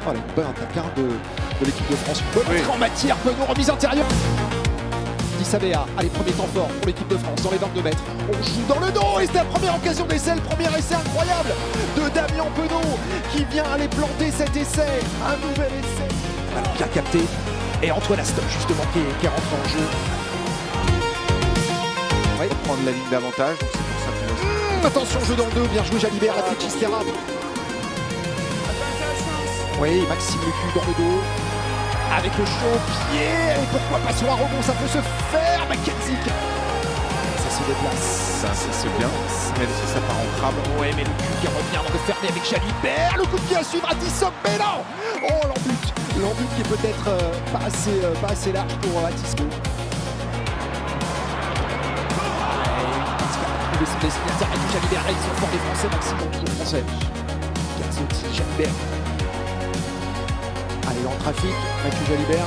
Voilà, une bonne attaque de l'équipe de France. Bonne entrée en matière, Penaud, remise intérieure. Dissabéa, allez, premier temps fort pour l'équipe de France dans les 22 mètres. On joue dans le dos et c'est la première occasion d'essai, le premier essai incroyable de Damien Penaud qui vient aller planter cet essai. Un nouvel essai. Alors bien capté. Et Antoine Astock justement qui est rentré en jeu. Ouais, prendre la ligne d'avantage, donc c'est pour ça que attention, jeu dans le dos, bien joué Jalibert, la petite Chistera. Oui, Maxime Lucu dans le dos. Avec le chaud pied, et pourquoi pas sur un rebond, ça peut se faire, Mackenzie. Ça se déplace. ça c'est bien, même si ça part en crabe. Ouais, mais Lucu qui revient dans le fermé avec Jalibert. Le coup de pied à suivre à Tissot, mais non. Oh, l'embut qui est peut-être pas assez large pour Atisco. Il va son destinataire avec Jalibert. Là, ils sont forts les Français, Maxime Lucu les Français. Gazzotti, Jalibert. Allez, dans le trafic, Mathieu Jalibert,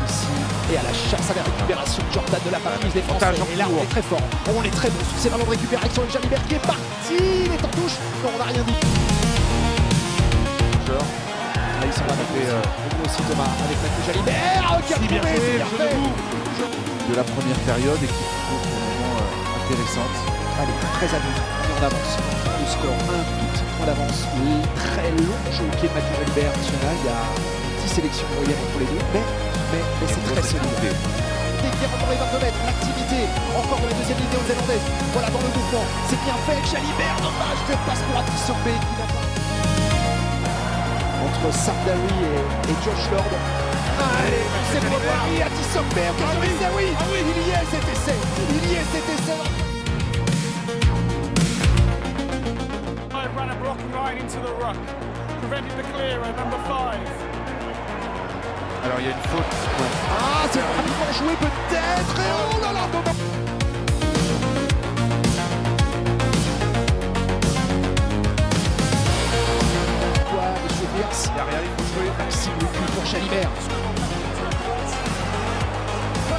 ici, et à la chasse à la récupération de Jordan de la Paprise, les Français. Et là, on est très fort, on est très bon sur ces ballons de récupération avec Jalibert qui est parti, il est en touche, non, on n'a rien dit. Là, ils sont là, nous aussi Thomas, avec Mathieu Jalibert, qui a trouvé, c'est bien fait. De la première période et qui trouve pour le moment intéressante. Allez, très à nous, on est en avance. Le score, un tout petit point d'avance. Le très long jeu au pied de Mathieu Jalibert national, il y a 10 sélections moyennes entre les deux, mais c'est très solide. Dès qu'il rentre dans les 22 mètres, l'activité encore de la deuxième ligne néo-zélandaise. Voilà dans le mouvement, c'est bien fait avec Jalibert, dommage de passe pour Atisokbe qui n'a pas. Entre Sardari et Josh Lord. Allez, c'est pour Paris, Atisokbe, oui, il y est cet essai, Ran a blocking line into the ruck, prevented the clear at number 5. Alors il y a une faute. Ah, c'est rapidement joué peut-être. Et oh là là, moment. Quoi, monsieur Pierce? Il n'y a rien, il faut jouer. Maxime Lucu pour Jalibert.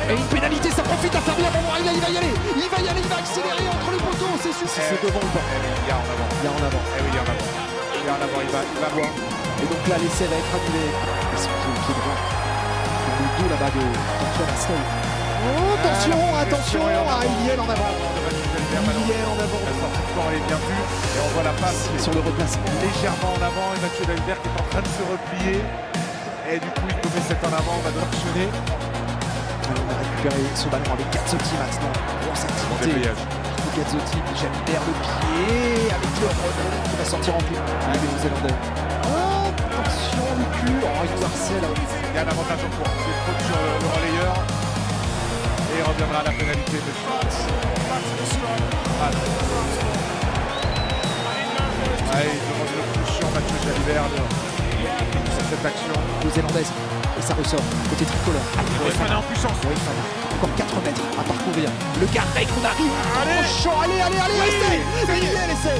Et une pénalité, ça profite à faire bien moment. Il va y aller, il va accélérer entre les poteaux, c'est sûr. C'est devant ou pas? Il y a en avant. Il y a en avant. Eh oui, il y a en avant. Il y a en avant, il va voir. Et donc là, l'essai va être annulé. Et si on joue le pied droit. Le dos là-bas de Antoine Astock. Oh, attention, il y est en avant. Il y est en avant. La sortie de corps, elle est bien vue. Et on voit la passe Sur le replacement. légèrement en avant. Et Mathieu Jalibert qui est en train de se replier. Et du coup, il commet cet en avant. On va devoir actionner. Allez, on a récupéré ce ballon avec Gazzotti maintenant. Grosse activité. Gazzotti, Jalibert le pied avec le rebond qui va sortir en plus. Les Néo-Zélandais. Attention, le cul. Oh, il nous harcèle. Il y a un avantage en cours. C'est faute sur le relayeur. Et il reviendra à la pénalité de France. Allez, il demande une touche Mathieu Jalibert sur cette action. Néo-Zélandaise. Et ça ressort. Côté tricolore. Fana en puissance. Oui, Fana. Encore 4 mètres à parcourir. Le Garrec, on arrive. Allez, allez, restez. Il y est l'essai.